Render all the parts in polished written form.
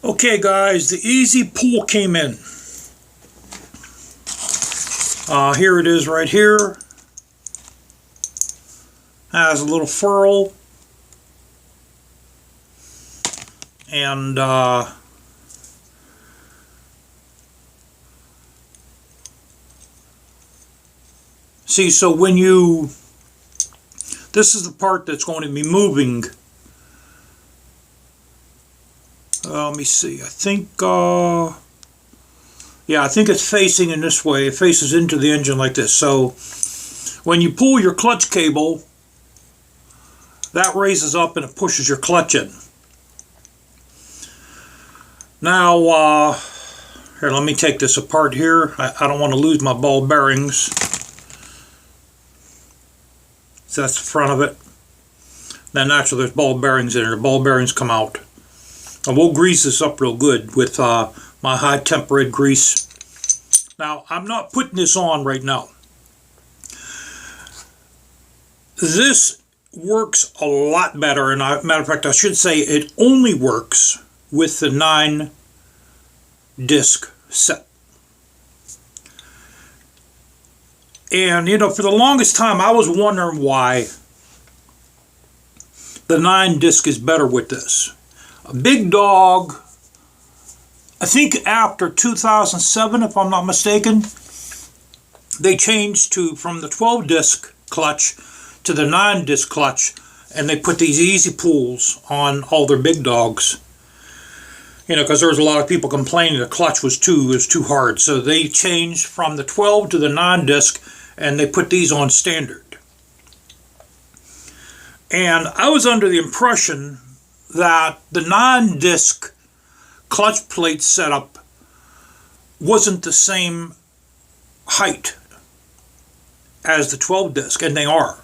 Okay guys, the easy pull came in. Here it is right here. Has a little furl. And see, so when you, this is the part that's going to be moving. Let me see, I think, yeah, I think it's facing in this way. It faces into the engine like this. So when you pull your clutch cable, that raises up and it pushes your clutch in. Now, here, let me take this apart here. I don't want to lose my ball bearings. So that's the front of it. Then naturally there's ball bearings in there. The ball bearings come out. And we'll grease this up real good with my high temp red grease. Now, I'm not putting this on right now. This works a lot better, and matter of fact, I should say it only works with the 9-disc set. And, you know, for the longest time, I was wondering why the 9-disc is better with this. A Big Dog, I think after 2007, if I'm not mistaken, they changed from the 12-disc clutch to the 9-disc clutch, and they put these easy pulls on all their Big Dogs. You know, because there was a lot of people complaining the clutch was too hard. So they changed from the 12 to the 9-disc, and they put these on standard. And I was under the impression that the 9-disc clutch plate setup wasn't the same height as the 12-disc, and they are.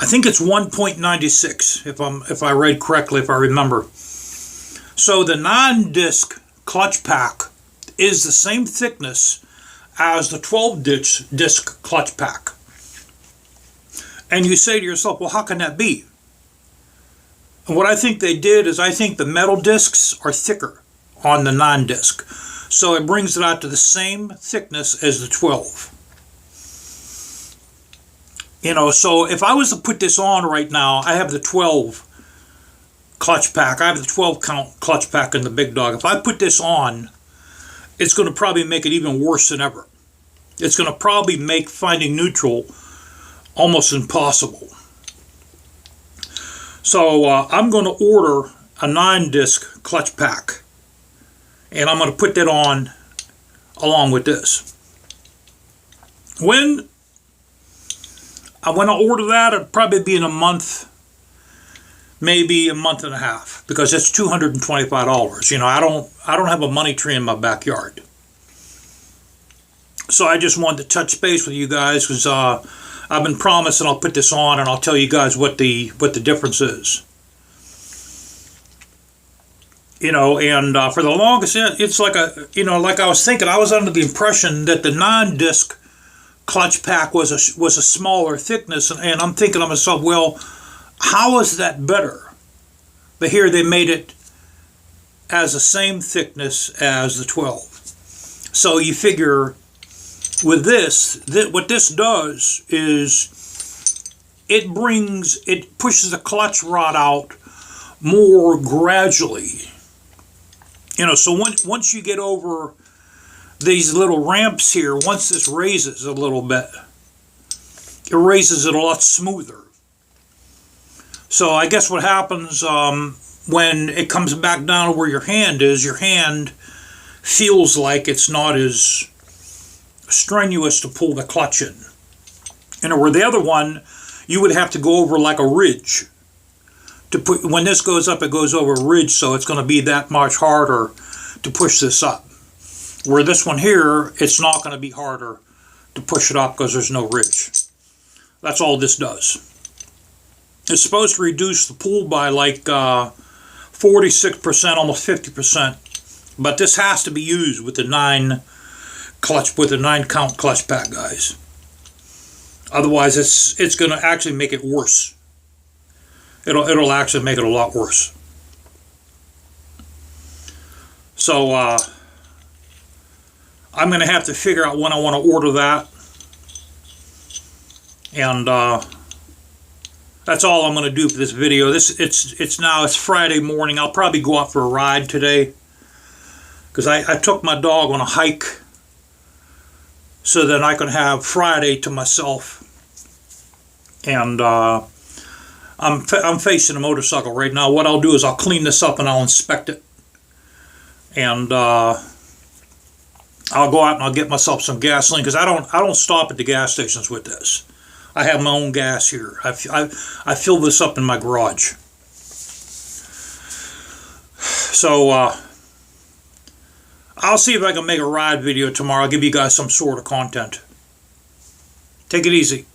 I think it's 1.96 if I read correctly, if I remember. So the 9-disc clutch pack is the same thickness as the 12-disc clutch pack. And you say to yourself, well, how can that be? And what I think they did is I think the metal discs are thicker on the 9-disc. So it brings it out to the same thickness as the 12. You know, so if I was to put this on right now, I have the 12 clutch pack. I have the 12 count clutch pack in the Big Dog. If I put this on, it's going to probably make it even worse than ever. It's going to probably make finding neutral almost impossible. So I'm going to order a 9-disc clutch pack, and I'm going to put that on along with this. When I order that, it'll probably be in a month, maybe a month and a half, because it's $225. You know, I don't have a money tree in my backyard. So I just wanted to touch base with you guys because I've been promising I'll put this on and I'll tell you guys what the difference is. You know, and for the longest, it's like like I was thinking, I was under the impression that the 9-disc clutch pack was a smaller thickness, and I'm thinking to myself, well, how is that better? But here they made it as the same thickness as the 12. So you figure with this, what this does is it pushes the clutch rod out more gradually. You know, so once you get over these little ramps here, once this raises a little bit, it raises it a lot smoother. So I guess what happens when it comes back down to where your hand is, your hand feels like it's not as strenuous to pull the clutch in. And where the other one, you would have to go over like a ridge. When this goes up, it goes over a ridge, so it's going to be that much harder to push this up. Where this one here, it's not going to be harder to push it up because there's no ridge. That's all this does. It's supposed to reduce the pull by like 46%, almost 50%. But this has to be used with the 9 count clutch pack, guys. Otherwise, it's going to actually make it worse. It'll actually make it a lot worse. So I'm going to have to figure out when I want to order that. And that's all I'm going to do for this video. It's Friday morning. I'll probably go out for a ride today, because I took my dog on a hike so that I can have Friday to myself. And I'm facing a motorcycle right now. What I'll do is I'll clean this up and I'll inspect it. And I'll go out and I'll get myself some gasoline, because I don't stop at the gas stations with this. I have my own gas here. I fill this up in my garage. So I'll see if I can make a ride video tomorrow. I'll give you guys some sort of content. Take it easy.